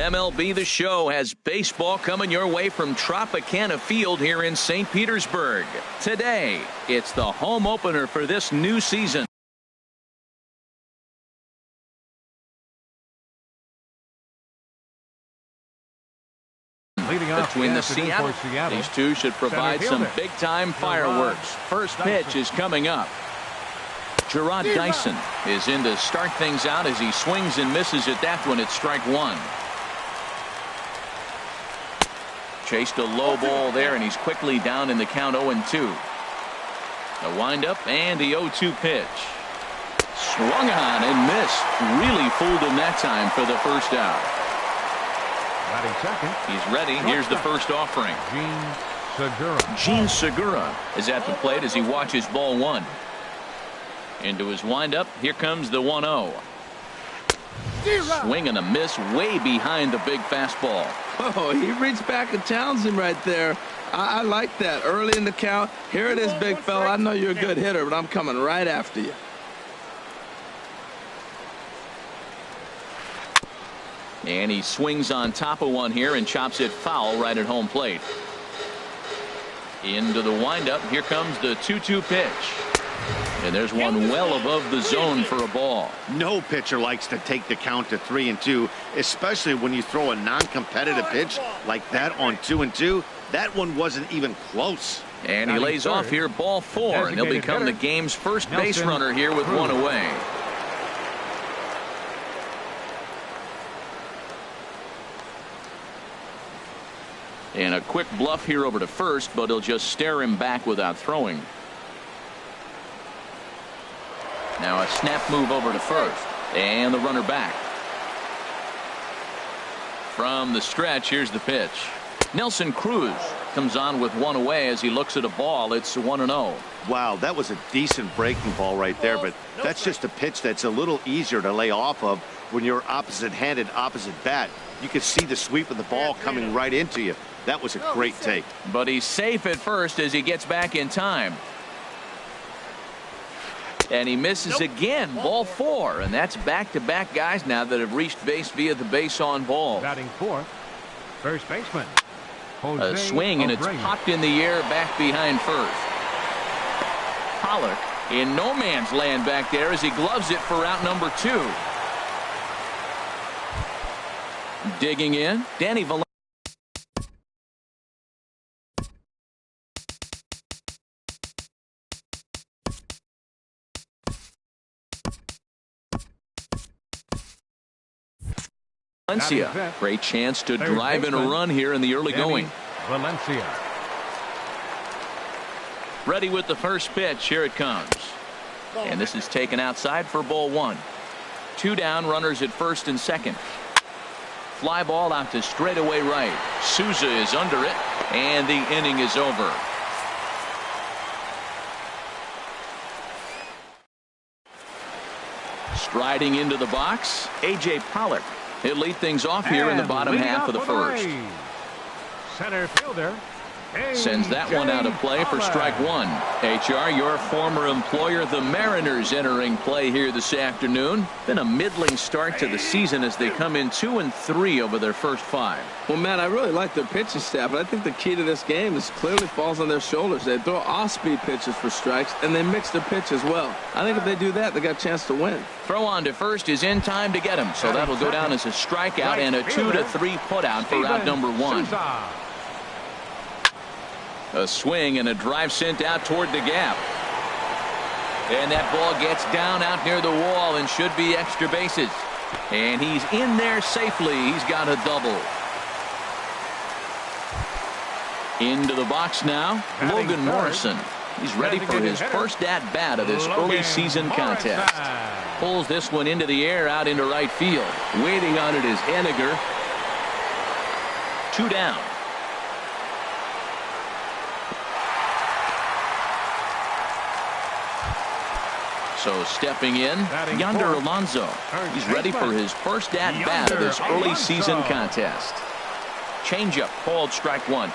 MLB The Show has baseball coming your way from Tropicana Field here in St. Petersburg. Today, it's the home opener for this new season. Between the Seattle, these two should provide some big-time fireworks. First pitch is coming up. Gerard Dyson is in to start things out as he swings and misses at that one at strike one. Chased a low ball there, and he's quickly down in the count 0-2. The windup and the 0-2 pitch. Swung on and missed. Really fooled him that time for the first out. Second. He's ready. Here's the first offering. Gene Segura is at the plate as he watches ball one. Into his windup. Here comes the 1-0. Swing and a miss way behind the big fastball. Oh, he reached back and challenged him right there. I like that. Early in the count. Here it is, big fella. I know you're a good hitter, but I'm coming right after you. And he swings on top of one here and chops it foul right at home plate. Into the windup. Here comes the 2-2 pitch. And there's one well above the zone for a ball. No pitcher likes to take the count to 3-2, especially when you throw a non-competitive pitch like that on 2-2. That one wasn't even close. And he lays off here, ball four, and he'll become the game's first base runner here with one away. And a quick bluff here over to first, but he'll just stare him back without throwing. Now a snap move over to first, and the runner back. From the stretch, here's the pitch. Nelson Cruz comes on with one away as he looks at a ball. It's 1-0. Wow, that was a decent breaking ball right there, but that's just a pitch that's a little easier to lay off of when you're opposite-handed, opposite bat. You can see the sweep of the ball coming right into you. That was a great take. But he's safe at first as he gets back in time. And he misses again, ball four, and that's back-to-back guys now that have reached base via the base on ball. Batting fourth, first baseman. A swing, and it's popped in the air back behind first. Pollock in no man's land back there as he gloves it for out number 2. Digging in, Danny Valencia. Great chance to drive in a run here in the early going. Valencia. Ready with the first pitch. Here it comes. And this is taken outside for ball one. 2 down, runners at first and second. Fly ball out to straightaway right. Souza is under it, and the inning is over. Striding into the box, A.J. Pollock. He'll lead things off here in the bottom half of the first. Center fielder sends that one out of play for strike one. HR, your former employer, the Mariners, entering play here this afternoon. Been a middling start to the season as they come in 2-3 over their first 5. Well, Matt, I really like their pitching staff, but I think the key to this game is clearly falls on their shoulders. They throw off-speed pitches for strikes, and they mix their pitch as well. I think if they do that, they got a chance to win. Throw on to first is in time to get him, so that'll go down as a strikeout and a 2-3 putout for out number 1. A swing and a drive sent out toward the gap. And that ball gets down out near the wall and should be extra bases. And he's in there safely. He's got a double. Into the box now, Logan Morrison. He's ready for his first at-bat of this early season contest. Pulls this one into the air out into right field. Waiting on it is Henniger. 2 down. So stepping in, Yonder Alonso. He's ready for his first at-bat of this early season contest. Changeup called strike one.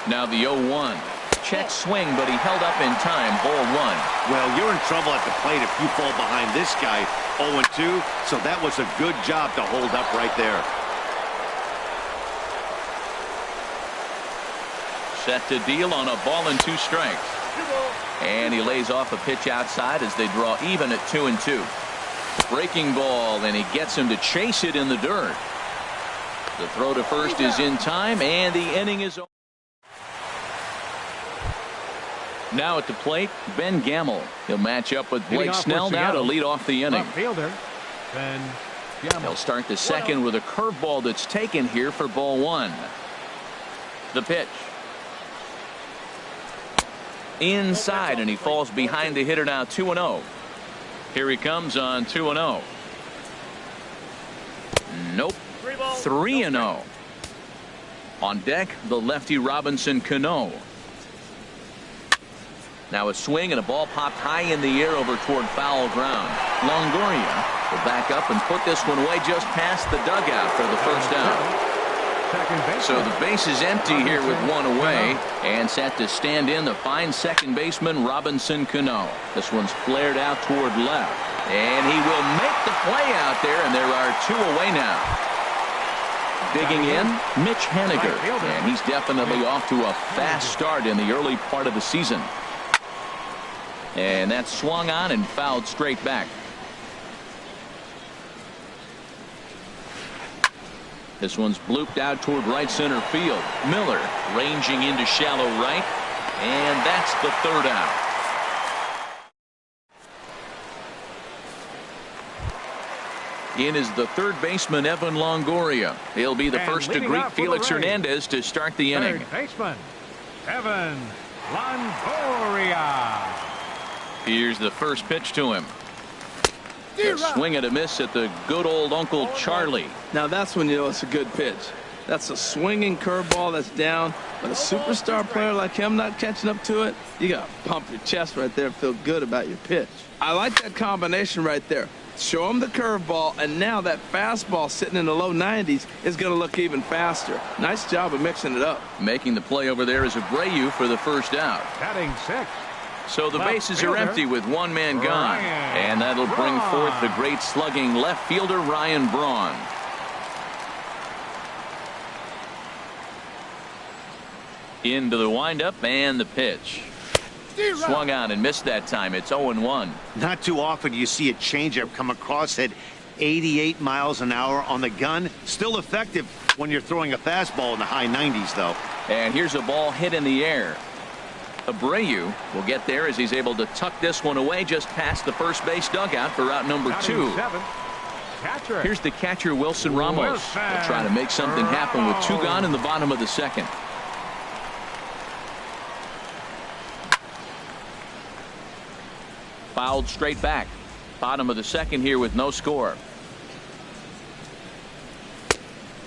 Now the 0-1. Check swing, but he held up in time. Ball one. Well, you're in trouble at the plate if you fall behind this guy 0-2. So that was a good job to hold up right there. Set to deal on a ball and 2 strikes. And he lays off a pitch outside as they draw even at 2-2. Breaking ball, and he gets him to chase it in the dirt. The throw to first is in time, and the inning is over. Now at the plate, Ben Gamble. He'll match up with Blake Snell now to lead off the inning. Fielder, Ben Gamble. He'll start the second with a curveball that's taken here for ball 1. The pitch. Inside, and he falls behind the hitter now 2-0. Here he comes on 2-0. Nope. 3-0. On deck, the lefty Robinson Cano. Now a swing and a ball popped high in the air over toward foul ground. Longoria will back up and put this one away just past the dugout for the first out. So the base is empty here with 1 away, and set to stand in the fine second baseman Robinson Cano. This one's flared out toward left, and he will make the play out there, and there are 2 away now. Digging in, Mitch Haniger, and he's definitely off to a fast start in the early part of the season. And that swung on and fouled straight back. This one's blooped out toward right center field. Miller ranging into shallow right, and that's the 3rd out. In is the 3rd baseman Evan Longoria. He'll be the first to greet Felix Hernandez to start the inning. 3rd baseman Evan Longoria. Here's the first pitch to him. A swing and a miss at the good old Uncle Charlie. Now that's when you know it's a good pitch. That's a swinging curveball that's down, but a superstar player like him not catching up to it, you got to pump your chest right there and feel good about your pitch. I like that combination right there. Show him the curveball, and now that fastball sitting in the low 90s is going to look even faster. Nice job of mixing it up. Making the play over there is Abreu for the first out. Batting 6. So the bases are empty with 1 man gone, and that'll bring forth the great slugging left fielder Ryan Braun. Into the windup and the pitch. Swung on and missed that time. It's 0-1. Not too often you see a changeup come across at 88 miles an hour on the gun. Still effective when you're throwing a fastball in the high 90s, though. And here's a ball hit in the air. Abreu will get there as he's able to tuck this one away just past the first base dugout for out number 2. Here's the catcher Wilson Ramos. They'll try to make something happen with 2 gone in the bottom of the 2nd. Fouled straight back. Bottom of the 2nd here with no score.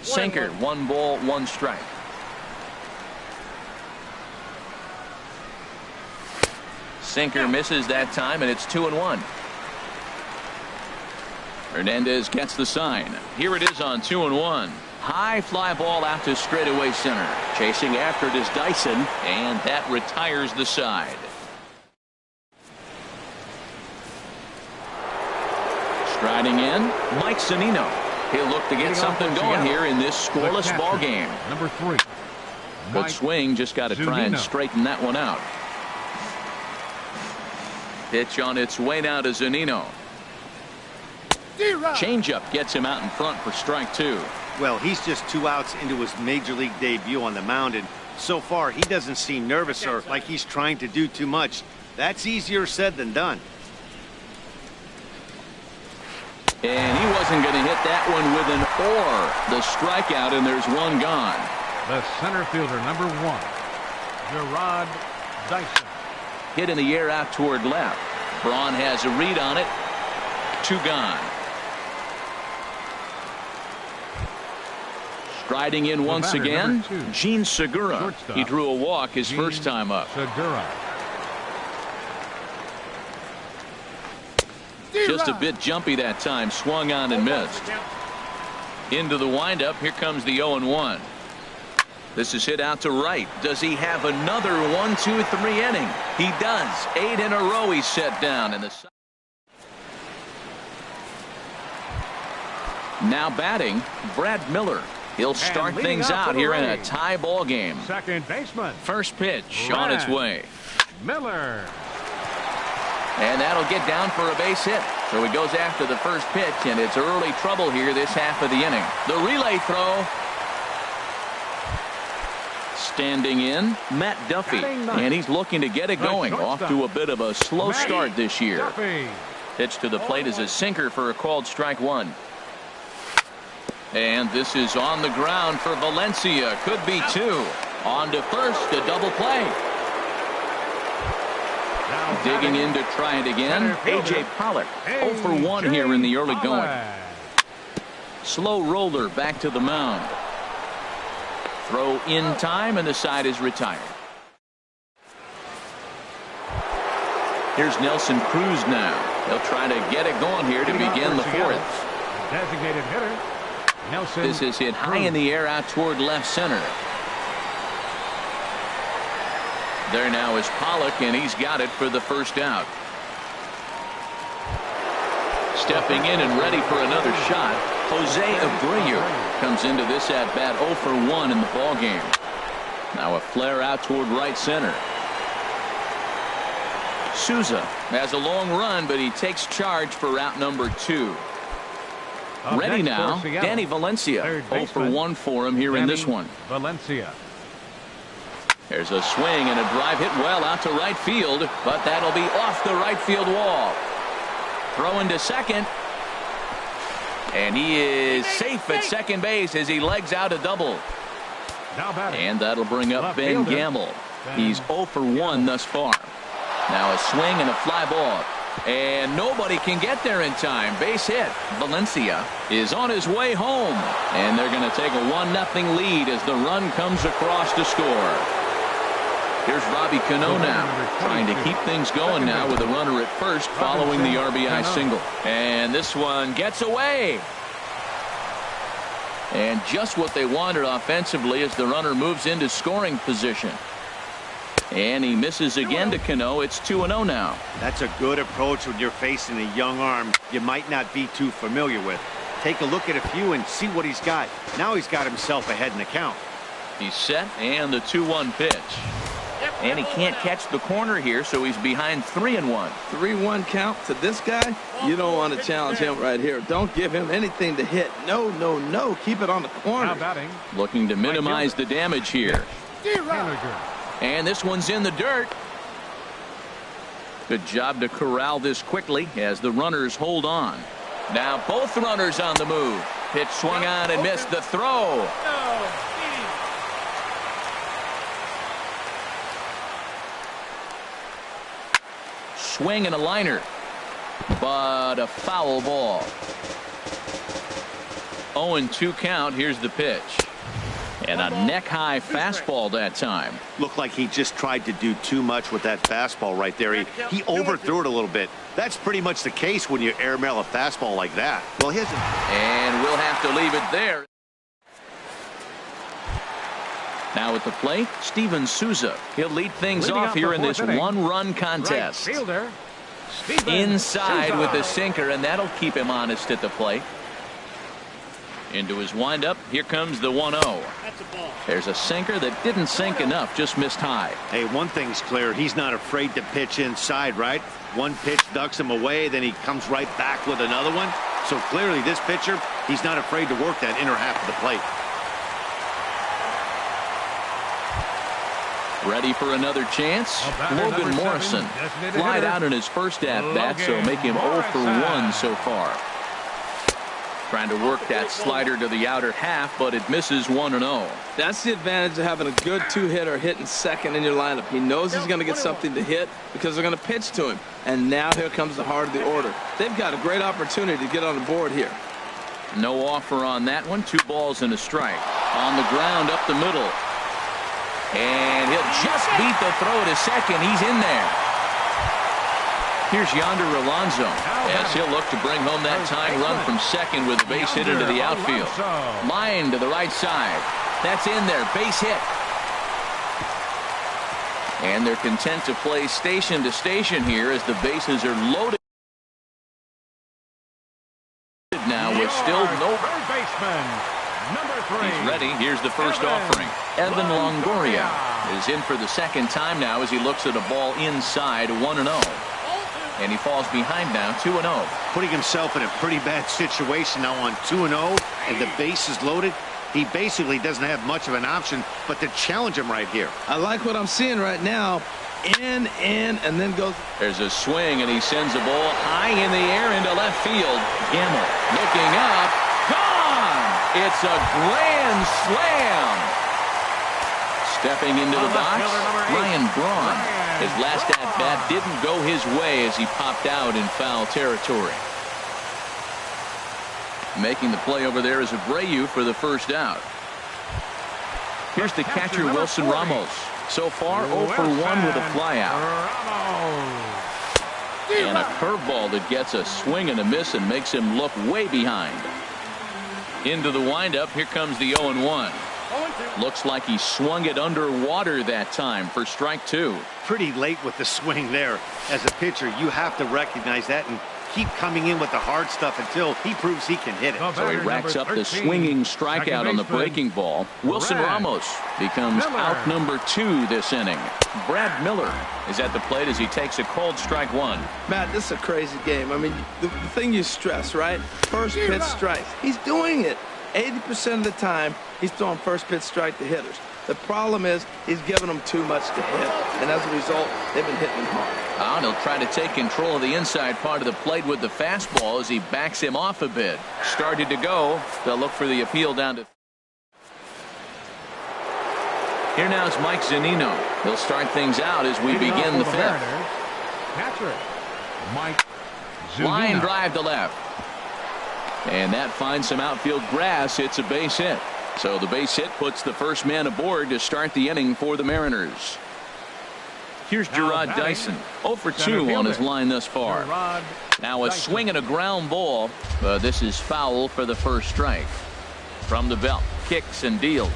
Sinker, 1 ball, 1 strike. Sinker misses that time, and it's 2-1. Hernandez gets the sign. Here it is on 2-1. High fly ball out to straightaway center. Chasing after it is Dyson, and that retires the side. Striding in, Mike Zunino. He'll look to get something going here in this scoreless ball game. Number 3. Good swing, just got to try and straighten that one out. Pitch on its way now to Zunino. Changeup gets him out in front for strike 2. Well, he's just 2 outs into his major league debut on the mound, and so far he doesn't seem nervous or like he's trying to do too much. That's easier said than done. And he wasn't going to hit that one with an or. The strikeout, and there's 1 gone. The center fielder, number 1, Gerard Dyson. Hit in the air out toward left. Braun has a read on it. 2 gone. Striding in once again, Gene Segura. He drew a walk his first time up. Segura. Just a bit jumpy that time. Swung on and missed. Into the windup. Here comes the 0-1. This is hit out to right. Does he have another 1-2-3 inning? He does. 8 in a row he's set down in the. Now batting, Brad Miller. He'll start things out here in a tie ball game. Second baseman. First pitch on its way. Miller. And that'll get down for a base hit. So he goes after the first pitch, and it's early trouble here this half of the inning. The relay throw. Standing in, Matt Duffy. And he's looking to get it going. Off to a bit of a slow start this year. Pitch to the plate is a sinker for a called strike one. And this is on the ground for Valencia. Could be two. On to first, a double play. Digging in to try it again. A.J. Pollock. 0 for 1 here in the early going. Slow roller back to the mound. Throw in time, and the side is retired. Here's Nelson Cruz now. He'll try to get it going here to begin the fourth. Designated hitter. Nelson. This is hit high in the air out toward left center. There now is Pollock, and he's got it for the first out. Stepping in and ready for another shot, Jose Abreu comes into this at bat 0 for 1 in the ball game. Now a flare out toward right center. Souza has a long run, but he takes charge for route number 2. Ready now, Danny Valencia. 0 for 1 for him here in this one. Valencia. There's a swing and a drive hit well out to right field, but that'll be off the right field wall. Throw into second. And he is safe at second base as he legs out a double. And that'll bring up Ben Gamble. He's 0 for 1 thus far. Now a swing and a fly ball. And nobody can get there in time. Base hit. Valencia is on his way home. And they're going to take a 1-0 lead as the run comes across to score. Here's Robbie Cano now, trying to keep things going now with a runner at first following the RBI single. And this one gets away. And just what they wanted offensively as the runner moves into scoring position. And he misses again to Cano. It's 2-0 now. That's a good approach when you're facing a young arm you might not be too familiar with. Take a look at a few and see what he's got. Now he's got himself ahead in the count. He's set, and the 2-1 pitch. And he can't catch the corner here, so he's behind 3-1. 3-1 count to this guy. You don't want to challenge him right here. Don't give him anything to hit. No, no, no. Keep it on the corner. Looking to minimize the damage here. And this one's in the dirt. Good job to corral this quickly as the runners hold on. Now both runners on the move. Pitch swung on and missed the throw. Swing and a liner, but a foul ball. 0-2 count. Here's the pitch. And a neck-high fastball that time. Looked like he just tried to do too much with that fastball right there. He overthrew it a little bit. That's pretty much the case when you airmail a fastball like that. Well, and we'll have to leave it there. Now at the plate, Steven Souza. He'll lead things off here in this one-run contest. Inside with the sinker, and that'll keep him honest at the plate. Into his windup. Here comes the 1-0. There's a sinker that didn't sink enough, just missed high. Hey, one thing's clear. He's not afraid to pitch inside, right? One pitch ducks him away, then he comes right back with another one. So clearly this pitcher, he's not afraid to work that inner half of the plate. Ready for another chance? Logan Morrison flied out in his first at-bat, so make him 0 for 1 so far. Trying to work that slider to the outer half, but it misses 1-0. That's the advantage of having a good two-hitter hitting second in your lineup. He knows he's going to get something to hit because they're going to pitch to him. And now here comes the heart of the order. They've got a great opportunity to get on the board here. No offer on that one. 2 balls and a strike. On the ground up the middle. And he'll just beat the throw to second. He's in there. Here's Yonder Alonso as he'll look to bring home that tying run from second with a base hit into the outfield. Line to the right side. That's in there. Base hit. And they're content to play station to station here as the bases are loaded now with still no. Third baseman, Number 3. He's ready. Here's the first offering. Evan Longoria is in for the second time now as he looks at a ball inside 1-0. And he falls behind now 2-0. Putting himself in a pretty bad situation now on 2-0 and the base is loaded. He basically doesn't have much of an option but to challenge him right here. I like what I'm seeing right now. In, and then goes. There's a swing, and he sends a ball high in the air into left field. Gamble looking up. Gone! It's a grand slam. Stepping into the box, Ryan Braun. His last at-bat didn't go his way as he popped out in foul territory. Making the play over there is Abreu for the first out. Here's the catcher, Wilson Ramos. So far, 0 for 1 with a flyout. And a curveball that gets a swing and a miss and makes him look way behind. Into the windup, here comes the 0-1. Looks like he swung it underwater that time for strike 2. Pretty late with the swing there. As a pitcher, you have to recognize that and keep coming in with the hard stuff until he proves he can hit it. So he racks up the swinging strikeout on the breaking ball. Wilson Ramos becomes out number 2 this inning. Brad Miller is at the plate as he takes a called strike 1. Matt, this is a crazy game. I mean, the thing you stress, right? First pitch strikes. He's doing it. 80% of the time, he's throwing first pitch strike to hitters. The problem is he's giving them too much to hit, and as a result, they've been hitting him hard. And he'll try to take control of the inside part of the plate with the fastball as he backs him off a bit. Started to go. They'll look for the appeal down to. Here now is Mike Zunino. He'll start things out as we begin the 5th. Catcher, Mike Zunino. Line drive to left. And that finds some outfield grass. It's a base hit. So the base hit puts the first man aboard to start the inning for the Mariners. Here's Gerard Dyson. 0 for 2 on his line thus far. Now a swing and a ground ball. This is foul for the first strike. From the belt. Kicks and deals.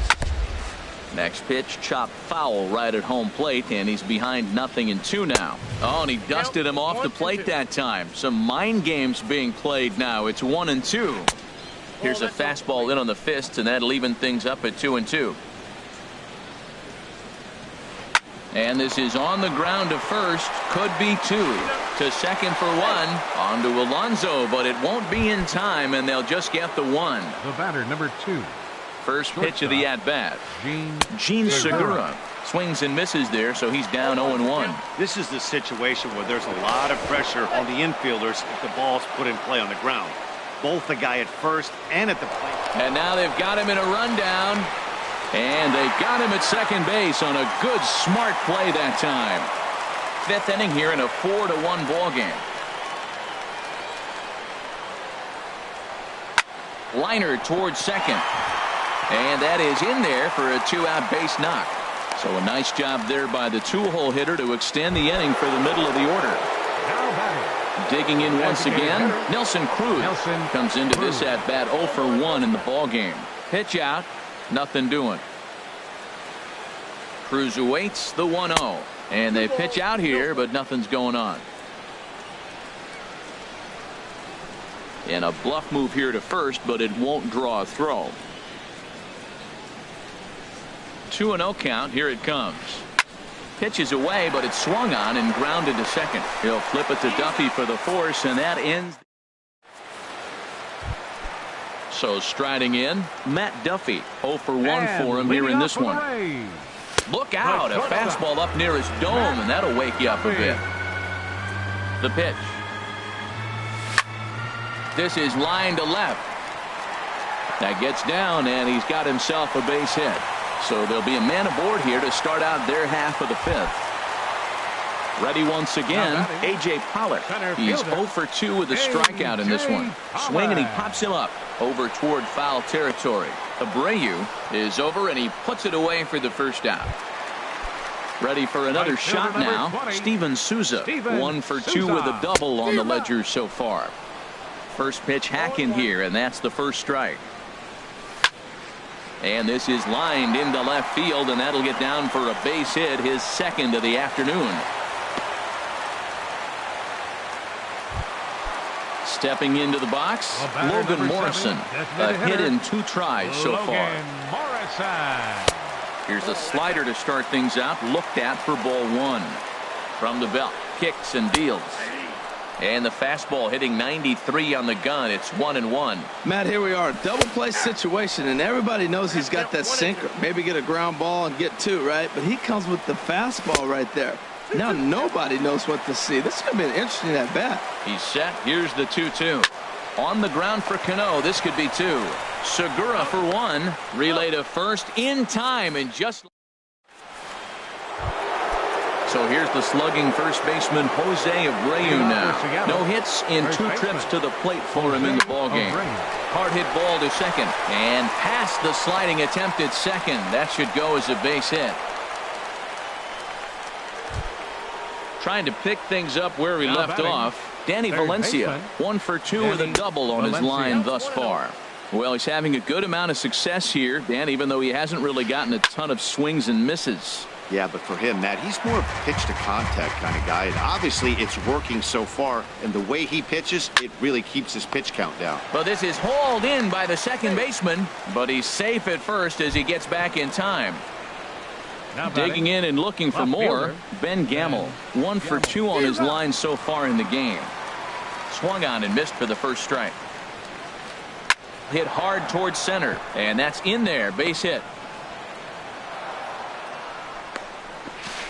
Next pitch, chopped foul right at home plate, and he's behind 0-2 now. Oh, and he dusted him off the plate that time. Some mind games being played now. It's 1-2. Here's a fastball in on the fists, and that'll even things up at 2-2. And this is on the ground to first. Could be 2. To second for 1. On to Alonso, but it won't be in time, and they'll just get the 1. The batter, number 2. First pitch of the at-bat. Gene Segura swings and misses there, so he's down 0-1. This is the situation where there's a lot of pressure on the infielders if the ball's put in play on the ground. Both the guy at first and at the plate. And now they've got him in a rundown. And they got him at second base on a good, smart play that time. 5th inning here in a 4-1 ball game. Liner towards second. And that is in there for a 2-out base knock. So a nice job there by the 2-hole hitter to extend the inning for the middle of the order. Digging in once again, Nelson Cruz comes into this at-bat 0 for 1 in the ball game. Pitch out, nothing doing. Cruz awaits the 1-0. And they pitch out here, but nothing's going on. And a bluff move here to first, but it won't draw a throw. 2-0 count. Here it comes. Pitches away, but it's swung on and grounded to second. He'll flip it to Duffy for the force, and that ends. So striding in, Matt Duffy. 0 for 1 for him here in this one. Look out. A fastball up near his dome, and that'll wake you up a bit. The pitch. This is line to left. That gets down, and he's got himself a base hit. So there'll be a man aboard here to start out their half of the 5th. Ready once again, A.J. Pollock. He's 0 for 2 with a strikeout in this one. Swing, and he pops him up over toward foul territory. Abreu is over, and he puts it away for the first out. Ready for another shot now. Steven Souza, 1 for 2 with a double on the ledger so far. First pitch hack in here, and that's the first strike. And this is lined into left field, and that'll get down for a base hit, his second of the afternoon. Stepping into the box, Logan Morrison. A hit in 2 tries so far. Morrison. Here's a slider to start things out. Looked at for ball 1. From the belt, kicks and deals. And the fastball hitting 93 on the gun. It's 1-1. Matt, here we are. Double play situation, and everybody knows he's got that sinker. Maybe get a ground ball and get 2, right? But he comes with the fastball right there. Now nobody knows what to see. This is going to be an interesting at bat. He's set. Here's the 2-2. On the ground for Cano. This could be 2. Segura for 1. Relay to first in time and just. So here's the slugging first baseman Jose Abreu now. No hits in 2 trips to the plate for him in the ballgame. Hard hit ball to second and past the sliding attempt at second. That should go as a base hit. Trying to pick things up where he left off. Danny Valencia, 1 for 2 with a double on his line thus far. Well, he's having a good amount of success here, Dan, even though he hasn't really gotten a ton of swings and misses. Yeah, but for him, Matt, he's more of a pitch to contact kind of guy. And obviously, it's working so far. And the way he pitches, it really keeps his pitch count down. But this is hauled in by the second baseman. But he's safe at first as he gets back in time. Digging in and looking for more, Ben Gamel. 1 for 2 on his line so far in the game. Swung on and missed for the first strike. Hit hard towards center. And that's in there. Base hit.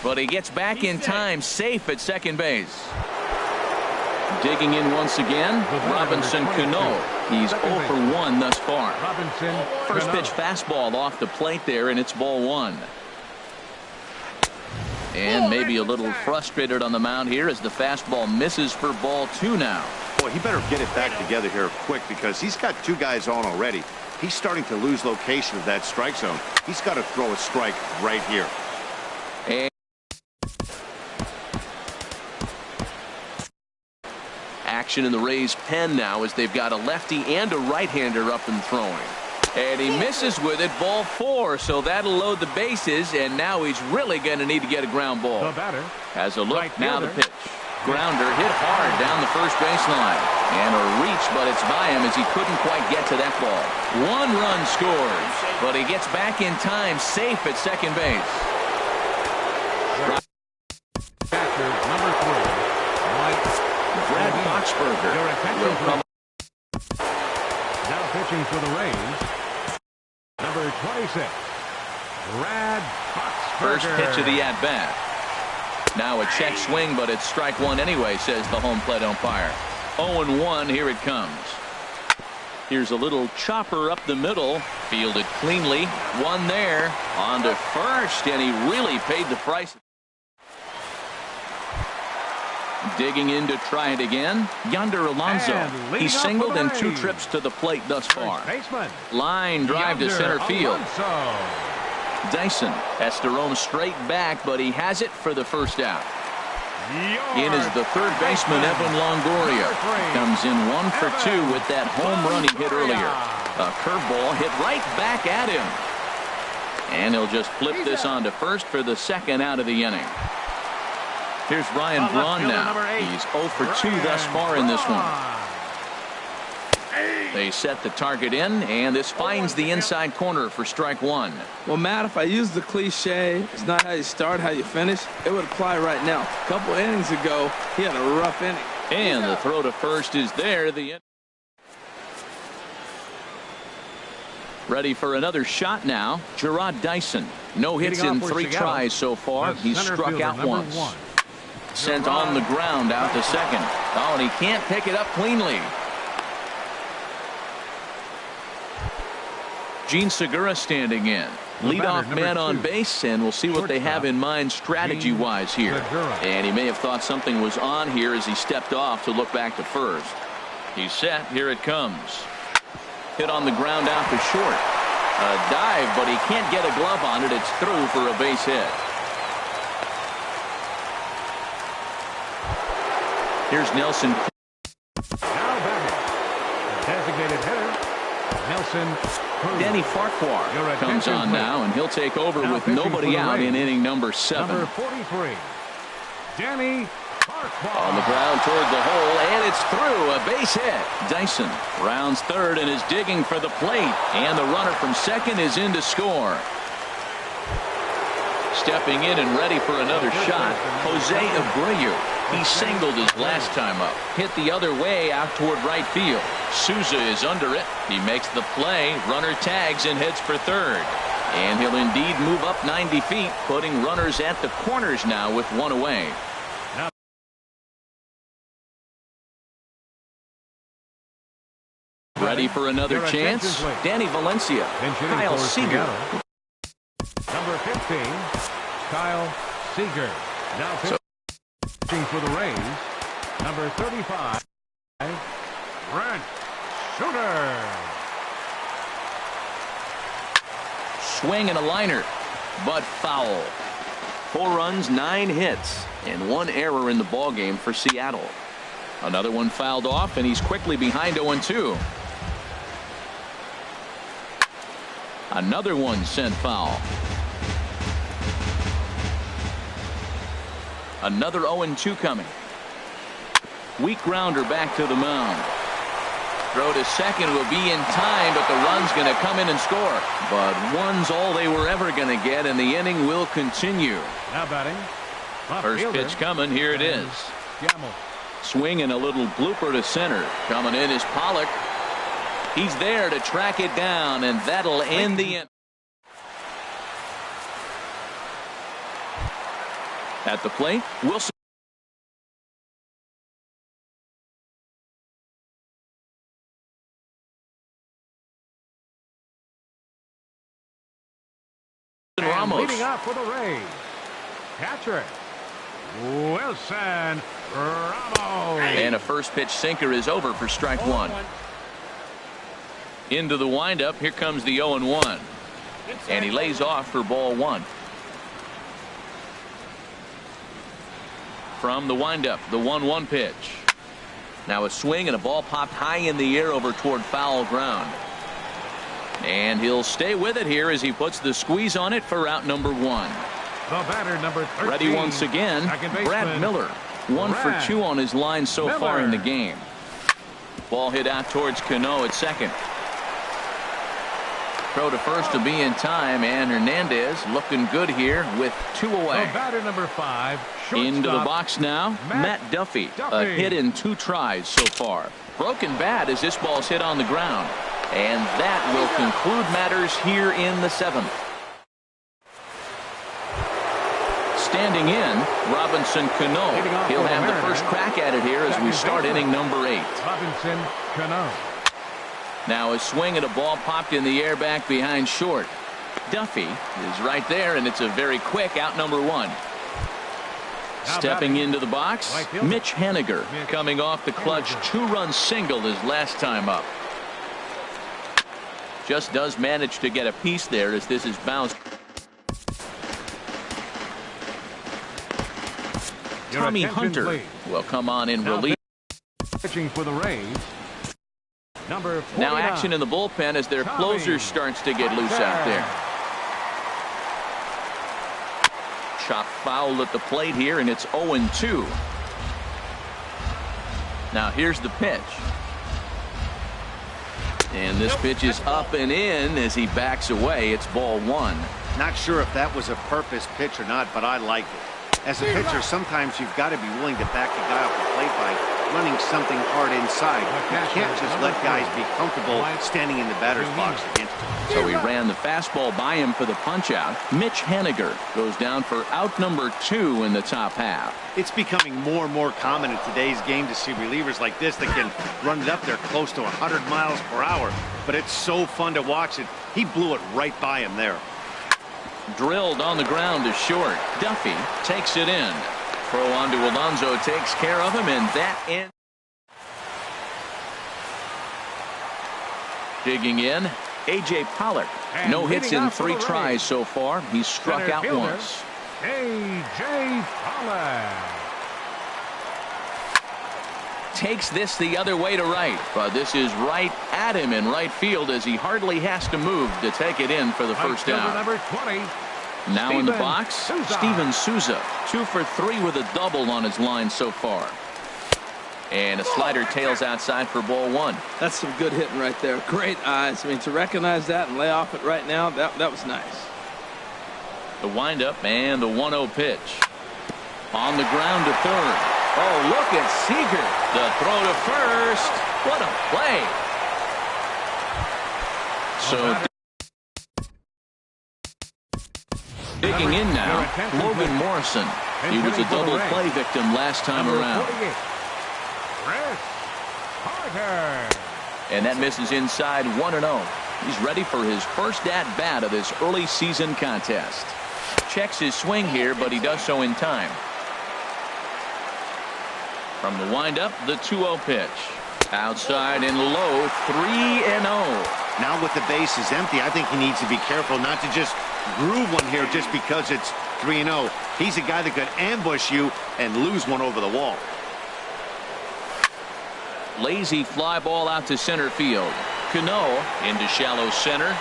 But he gets back in time, safe at second base. Digging in once again, Robinson Cano. He's 0 for 1 thus far. First pitch fastball off the plate there, and it's ball 1. And maybe a little frustrated on the mound here as the fastball misses for ball 2 now. Boy, he better get it back together here quick because he's got 2 guys on already. He's starting to lose location of that strike zone. He's got to throw a strike right here. And action in the Rays' pen now as they've got a lefty and a right-hander up and throwing. And he misses with it, ball 4, so that'll load the bases, and now he's really going to need to get a ground ball. Has a look, now the pitch. Grounder hit hard down the first baseline. And a reach, but it's by him as he couldn't quite get to that ball. 1 run scores, but he gets back in time, safe at second base. Number 3. Brad Boxberger will come. Now pitching for the Rays, number 26, Brad Boxberger. First pitch of the at-bat. Now a check swing, but it's strike 1 anyway, says the home plate umpire. 0-1, here it comes. Here's a little chopper up the middle. Fielded cleanly. 1 there. On to first, and he really paid the price. Digging in to try it again. Yonder Alonso. He singled in 2 trips to the plate thus far. Line drive to center field. Dyson has to roam straight back, but he has it for the first out. In is the third baseman, Evan Longoria. Comes in 1 for 2 with that home run he hit earlier. A curveball hit right back at him. And he'll just flip this on to first for the second out of the inning. Here's Ryan Braun now. He's 0 for 2 thus far in this one. They set the target in, and this finds the inside corner for strike 1. Well, Matt, if I use the cliche, it's not how you start, how you finish, it would apply right now. A couple innings ago, he had a rough inning. And the throw to first is there. Ready for another shot now. Gerard Dyson. No hits in 3 tries so far. He's struck out once. Sent on the ground out to second. Oh, and he can't pick it up cleanly. Gene Segura standing in. Leadoff man on base, and we'll see what they have in mind strategy-wise here. And he may have thought something was on here as he stepped off to look back to first. He's set. Here it comes. Hit on the ground out to short. A dive, but he can't get a glove on it. It's through for a base hit. Here's Nelson. Now batting, designated hitter, Nelson. Danny Farquhar comes on now, and he'll take over with nobody out in inning number 7. Number 43, Danny Farquhar. On the ground toward the hole, and it's through. A base hit. Dyson rounds third and is digging for the plate. And the runner from second is in to score. Stepping in and ready for another shot, Jose Abreu. He singled his last time up. Hit the other way out toward right field. Souza is under it. He makes the play. Runner tags and heads for third. And he'll indeed move up 90 feet, putting runners at the corners now with one away. Ready for another chance? Danny Valencia. Kyle Seager. Number 15, Kyle Seager. Now pitching for the Rays, number 35, Brent Shooter. Swing and a liner, but foul. 4 runs, 9 hits, and 1 error in the ballgame for Seattle. Another one fouled off, and he's quickly behind 0-2. Another one sent foul. Another 0-2 coming. Weak grounder back to the mound. Throw to second will be in time, but the run's going to come in and score. But one's all they were ever going to get, and the inning will continue. Now batting. First pitch coming. Here it is. Swing and a little blooper to center. Coming in is Pollock. He's there to track it down, and that'll end the inning. At the plate, Wilson. Ramos. Leading off for the Rays, catcher Wilson Ramos. And a first pitch sinker is over for strike one. Into the windup. Here comes the 0-1. And he lays off for ball one. From the windup, the 1-1 pitch. Now a swing and a ball popped high in the air over toward foul ground. And he'll stay with it here as he puts the squeeze on it for out number 1. The batter, number 13. Ready once again, Brad Miller. 1 for 2 on his line so far in the game. Ball hit out towards Cano at second. Throw to first to be in time, and Hernandez looking good here with 2 away. The batter, number 5, into the box now, Matt Duffy. A hit in 2 tries so far. Broken bat as this ball's hit on the ground. And that will conclude matters here in the 7th. Standing in, Robinson Cano. He'll have the first crack at it here as we start inning number 8. Robinson Cano. Now a swing and a ball popped in the air back behind short. Duffy is right there, and it's a very quick out number 1. Stepping into the box, Mitch Haniger coming off the clutch 2-run single his last time up. Just does manage to get a piece there as this is bounced. Tommy Hunter will come on in relief. Pitching for the Rays. Number 49. Now action in the bullpen as their closer starts to get loose out there. Chop foul at the plate here, and it's 0-2. Now here's the pitch. And this pitch is up and in as he backs away. It's ball 1. Not sure if that was a purpose pitch or not, but I like it. As a pitcher, sometimes you've got to be willing to back the guy off the plate by running something hard inside. You can't just let guys be comfortable standing in the batter's box against him. So he ran the fastball by him for the punch out. Mitch Haniger goes down for out number 2 in the top half. It's becoming more and more common in today's game to see relievers like this that can run it up there close to 100 miles per hour. But it's so fun to watch it. He blew it right by him there. Drilled on the ground to short. Duffy takes it in. Throw on to Alonso takes care of him, and that ends. Digging in, A.J. Pollock. No hits in 3 tries so far. He's struck out once. A.J. Pollock takes this the other way to right, but this is right at him in right field as he hardly has to move to take it in for the first out. Number 20, Now in the box, Steven Souza, 2 for 3 with a double on his line so far. And a slider tails outside for ball 1. That's some good hitting right there. Great eyes. I mean, to recognize that and lay off it right now, that was nice. The windup and the 1-0 pitch. On the ground to third. Oh, look at Seager. The throw to first. What a play. So digging in now, Logan Morrison. He was a double play victim last time around. And that misses inside 1-0. He's ready for his first at-bat of this early season contest. Checks his swing here, but he does so in time. From the windup, the 2-0 pitch. Outside and low, 3-0. Now with the bases empty, I think he needs to be careful not to just groove one here just because it's 3-0. He's a guy that could ambush you and lose one over the wall. Lazy fly ball out to center field. Cano into shallow center.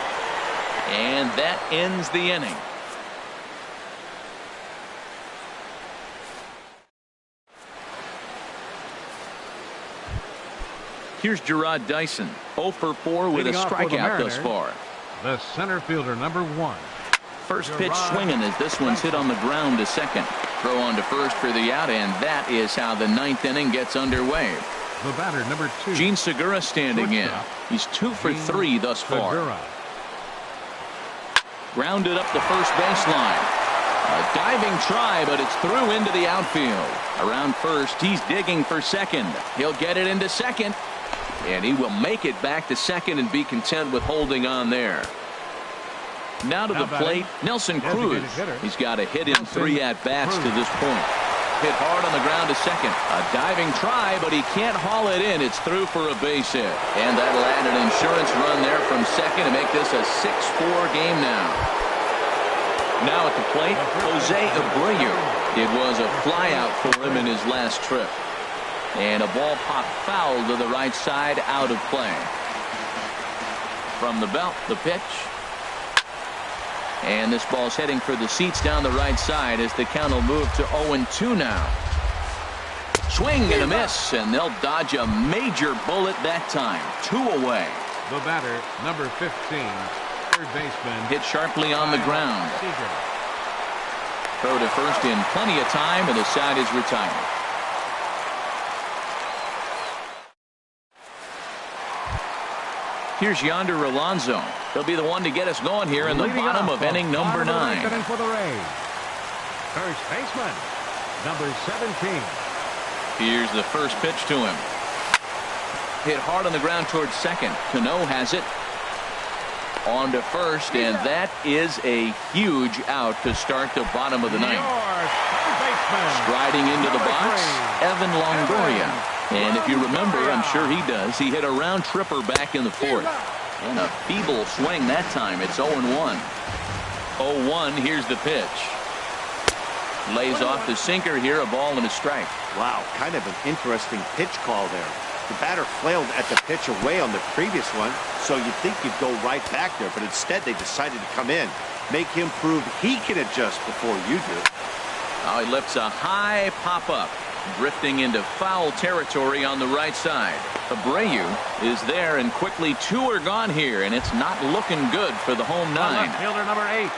And that ends the inning. Here's Gerard Dyson, 0 for 4 with a strikeout thus far. The center fielder, number 1. First pitch swinging as this one's hit on the ground to second. Throw on to first for the out, and that is how the 9th inning gets underway. The batter, number 2. Gene Segura standing in. He's 2 for 3 thus far. Segura. Grounded up the first baseline. A diving try, but it's through into the outfield. Around first, he's digging for second. He'll get it into second. And he will make it back to second and be content with holding on there. Now to the plate, Nelson Cruz. He's got a hit in 3 at-bats to this point. Hit hard on the ground to second. A diving try, but he can't haul it in. It's through for a base hit. And that'll add an insurance run there from second to make this a 6-4 game now. Now at the plate, Jose Abreu. It was a flyout for him in his last trip. And a ball popped foul to the right side, out of play. From the belt, the pitch. And this ball's heading for the seats down the right side as the count will move to 0-2 now. Swing and a miss, and they'll dodge a major bullet that time. 2 away. The batter, number 15, third baseman. Hit sharply on the ground. Throw to first in plenty of time, and the side is retired. Here's Yonder Alonso. He'll be the one to get us going here in the bottom of inning number 9. For the Rays. First baseman, number 17. Here's the first pitch to him. Hit hard on the ground towards second. Cano has it. On to first, and that is a huge out to start the bottom of the 9th. Striding into the box, Evan Longoria. And if you remember, I'm sure he does, he hit a round tripper back in the 4th. And a feeble swing that time. It's 0-1. 0-1, here's the pitch. Lays off the sinker here, a ball and a strike. Wow, kind of an interesting pitch call there. The batter flailed at the pitch away on the previous one, so you'd think you'd go right back there, but instead they decided to come in. Make him prove he can adjust before you do. Now he lifts a high pop-up. Drifting into foul territory on the right side. Abreu is there, and quickly 2 are gone here, and it's not looking good for the home 9. Fielder number 8.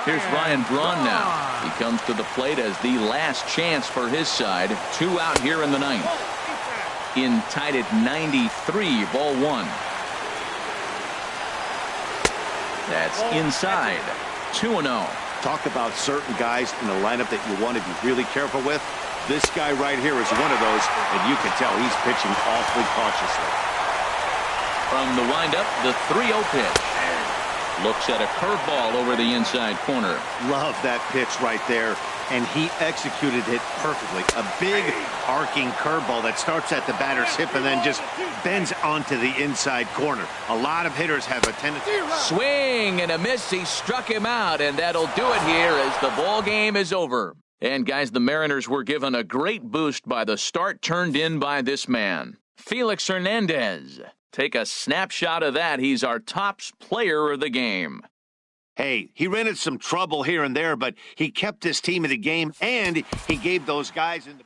Here's Ryan Braun now. He comes to the plate as the last chance for his side. 2 out here in the 9th. In tied at 93, ball 1. That's inside. 2-0. Talk about certain guys in the lineup that you want to be really careful with. This guy right here is one of those, and you can tell he's pitching awfully cautiously. From the windup, the 3-0 pitch. Looks at a curveball over the inside corner. Love that pitch right there, and he executed it perfectly. A big arcing curveball that starts at the batter's hip and then just bends onto the inside corner. A lot of hitters have a tendency. Swing and a miss. He struck him out, and that'll do it here as the ball game is over. And guys, the Mariners were given a great boost by the start turned in by this man, Felix Hernandez. Take a snapshot of that. He's our top player of the game. Hey, he ran into some trouble here and there, but he kept his team in the game, and he gave those guys in the